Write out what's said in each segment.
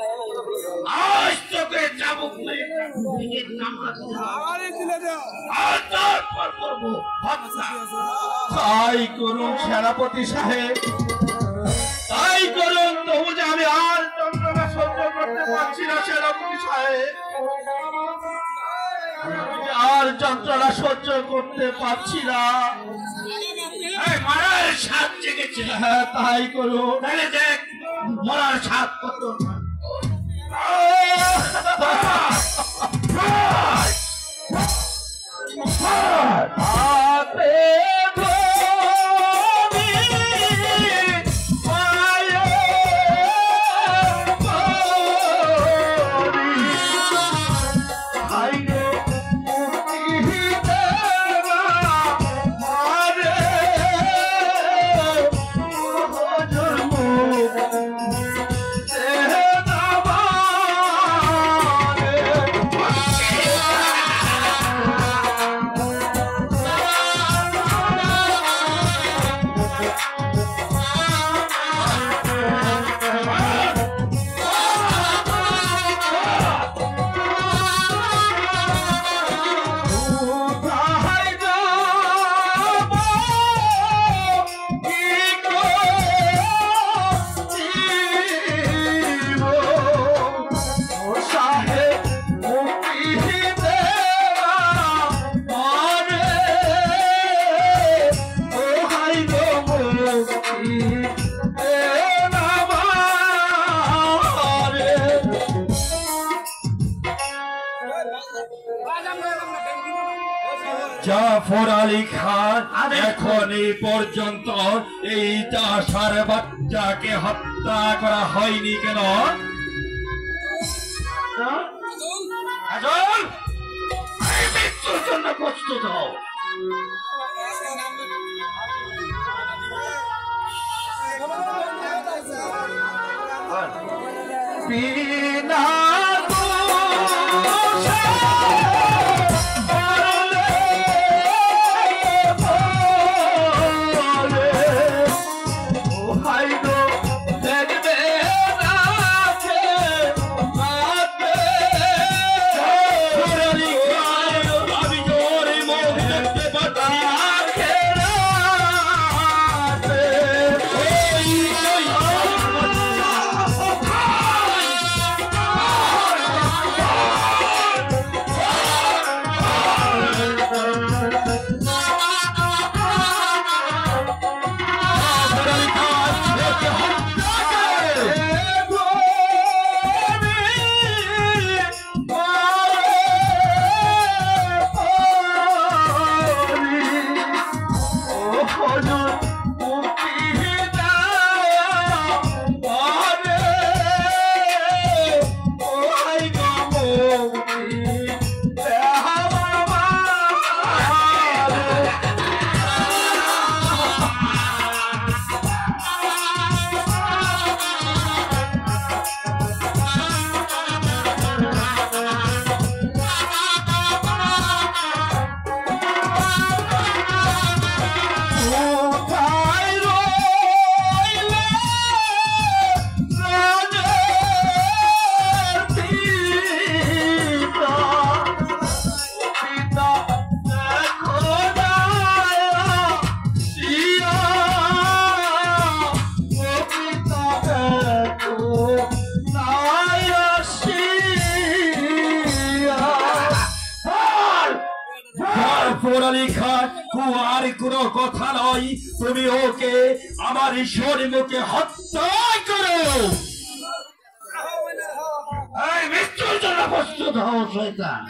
আজ তোকে চাবুক মেরে তাই করুন সেনাপতি সাহেব, তাই করুন। তবু যে আমি আর যন্ত্রণা সহ্য করতে পারছি না সেনাপতি সাহেব, আর যন্ত্রণা সহ্য করতে পারছি না। মরার স্বাদ জেগেছে। হ্যাঁ তাই করুন। তাহলে দেখ মরার স্বাদ কত। জাফর আলী খান এখন এই পর্যন্ত এই চাষার বাচ্চাকে হত্যা করা হয়নি কেন? মৃত্যুর জন্য প্রস্তুত হও। বিনা আর কোনো কথা নয়, তুমি ওকে আমার ঈশ্বরের মুখে হত্যা করো। মৃত্যুর জন্য প্রস্তুত হও শয়তান।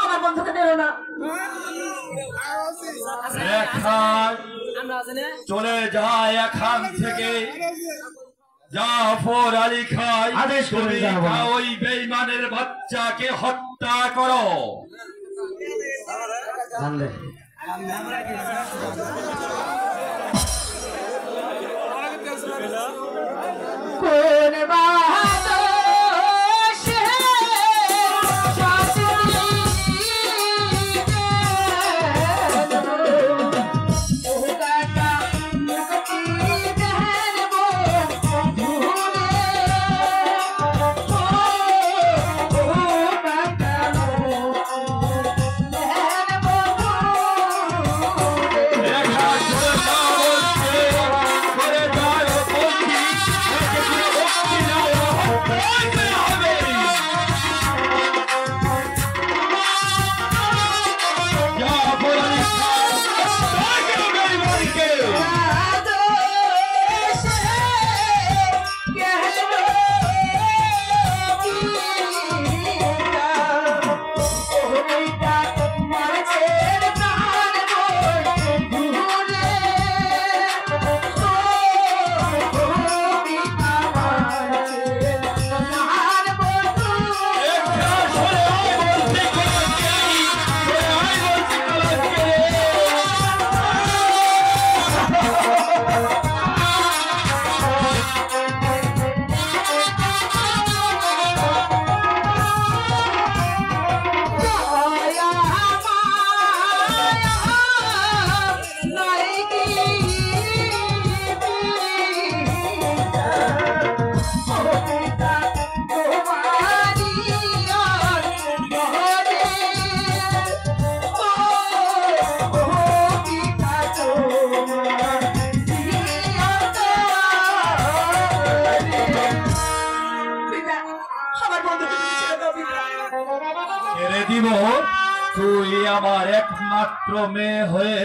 আমার বন্ধুকে দেবো না। চলে যায় এখান থেকে। জাফর আলী খান আদেশ করে ওই বেঈমানের বাচ্চাকে হত্যা করো। কোন বাহাদুর বন্ধুকে তুমি ছেড়ে দাও পিতা। ছেড়ে দিব? তুই আমার একমাত্র মেয়ে হয়ে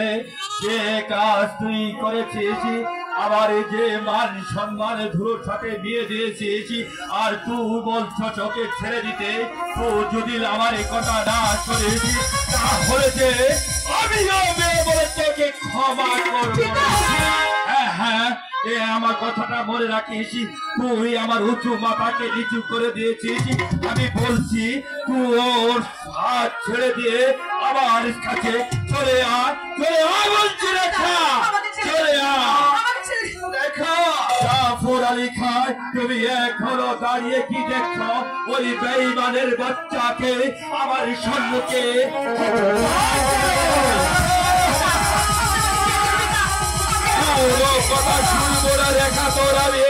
যে কাজ তুই করেছিস, আবার যে মান সম্মান ধুলোর সাথে বিয়ে দিয়েছিস, আর তুই বলছো চোখে ছেড়ে দিতে। তো যদি আমার কথা না করিস তাহলে যে আমিও মেয়ে বলে তোকে ক্ষমা করবো। হ্যাঁ হ্যাঁ, এ আমার কথাটা মনে রাখিস। তুই আমার উঁচু মাথাকে নিচু করে দিয়েছিস। আমি বলছি তুই ওর হাত ছেড়ে দিয়ে আমার কাছে চলে আয়, চলে আয় বলছি। রেখা চলে আয়। দেখা জাফর আলী খান, তুমি এখনো দাঁড়িয়ে কি দেখছো? ওই বেঈমানের বাচ্চাকে আমার সম্মুখে কথা শুনবো না। রেখা তোর আমি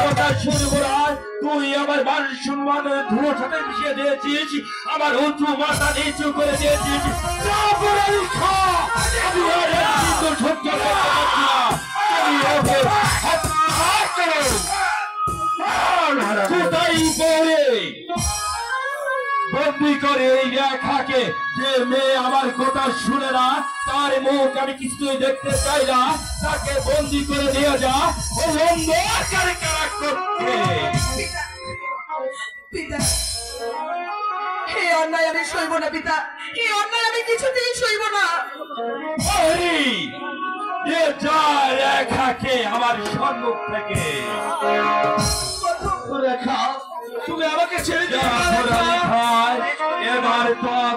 কথা শুনবো না। তুই আমার মান সম্মান ধুলোর সাথে মিশিয়ে দিয়েছিস, আমার উঁচু মাথা নিচু করে দিয়েছিস। জাফর আলী খান, আমি আর একটু সহ্য করতে পারছি না। তুমি ওকে হত্যা করো। কোথায় পড়ে বন্দি করে এই রেখাকে, যে মেয়ে আমার কথা শুনে না, তার মুখ আমি কিছুই দেখতে চাই না, তাকে বন্দি করে নিয়ে যা। ও অন্ধকারে কারা করছে। পিতা, এই অন্যায় আমি সইব না পিতা, এই অন্যায় আমি কিছুতেই সইব না। রেখাকে আমার সম্মুখ থেকে। রেখা, তুমি আমাকে ছেড়ে দিও না, জাফর রেখা। আলী খান, এবার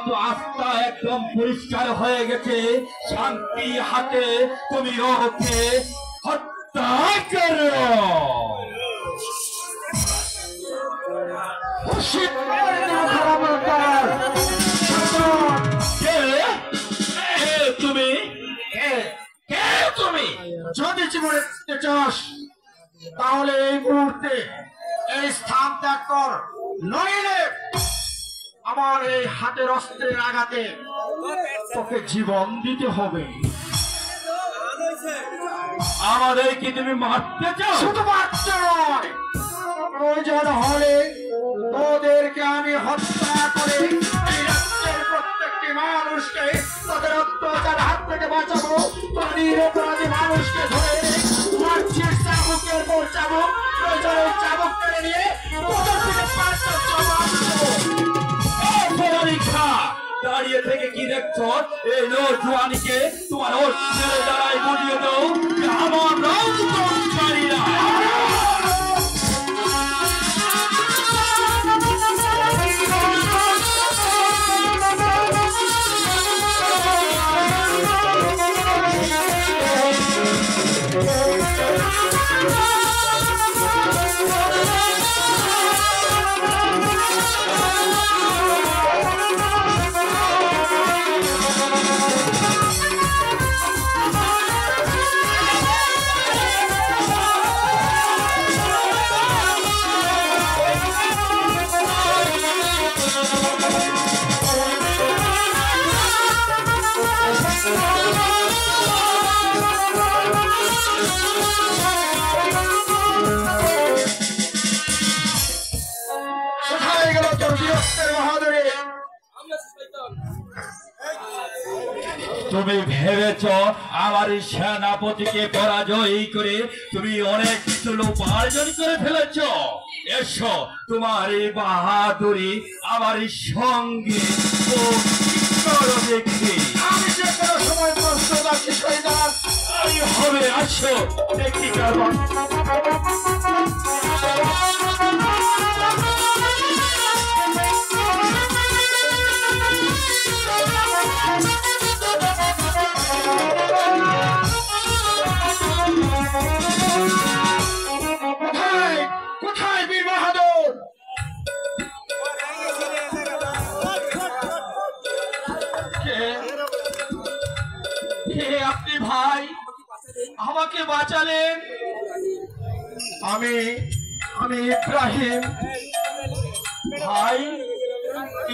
তো আস্থা একদম পরিষ্কার হয়ে গেছে। শান্তি হাতে তুমি ওকে হত্যা করো। তুমি কে? তুমি যদি জীবনে বাঁচতে চাস তাহলে এই মুহূর্তে এই স্থান ত্যাগ কর, নইলে আমার এই হাতের অস্ত্রের আঘাতে তোকে জীবন দিতে হবে। আমাদের কি তুমি মারতে চাও? শুধু মারতে নয়, প্রয়োজন হলে তোদেরকে আমি হত্যা করে এই রাজ্যের প্রত্যেকটি মানুষকে তাদের অত্যাচার হাত থেকে বাঁচাবো। পানির অপরাধী মানুষকে ধরে মারছিস চাবুকের পর চাবুক, প্রয়োজনে চাবুক কেড়ে নিয়ে তোদের থেকে পাঁচটা জবাব দেবো। পরীক্ষা দাঁড়িয়ে থেকে কি দেখছো? এই নৌজওয়ানিকে তোমার অস্ত্রের দ্বারাই বুঝিয়ে দাও যে আমার রংকারীরা। কোথায় গেল তোর বীরত্বের বাহাদুরি? তুমি ভেবেছ আমার সেনাপতিকে পরাজয় করে তুমি অনেক কিছু উপার্জন করে ফেলেছ। এসো, তোমার এই বাহাদুরি আমার সঙ্গে দেখি। আমি যে কোনো সময় প্রস্তুত আছি শহীদার। আমি হবে, আসো দেখি কারণ। কোথায় কোথায় বীর বাহাদুর? কে আপনি ভাই? আমাকে বাঁচালেন। আমি ইব্রাহিম ভাই,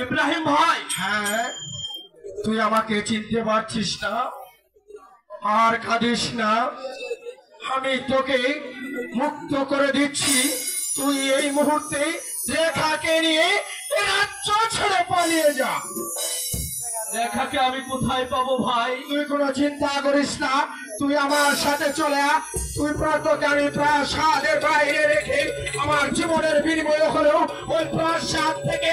ইব্রাহিম ভাই। হ্যাঁ, তুই আমাকে চিনতে পারছিস না? আর কাঁদিস না, আমি তোকে মুক্ত করে দিচ্ছি। তুই এই মুহূর্তে রেখাকে নিয়ে এ রাজ্য ছেড়ে পালিয়ে যা। রেখাকে আমি কোথায় পাবো ভাই? তুই কোনো চিন্তা করিস না, তুই আমার সাথে চলে আয়। তুই তোকে আমি প্রাসাদের বাইরে রেখে আমার জীবনের বিনিময় হলেও ওই প্রাসাদ থেকে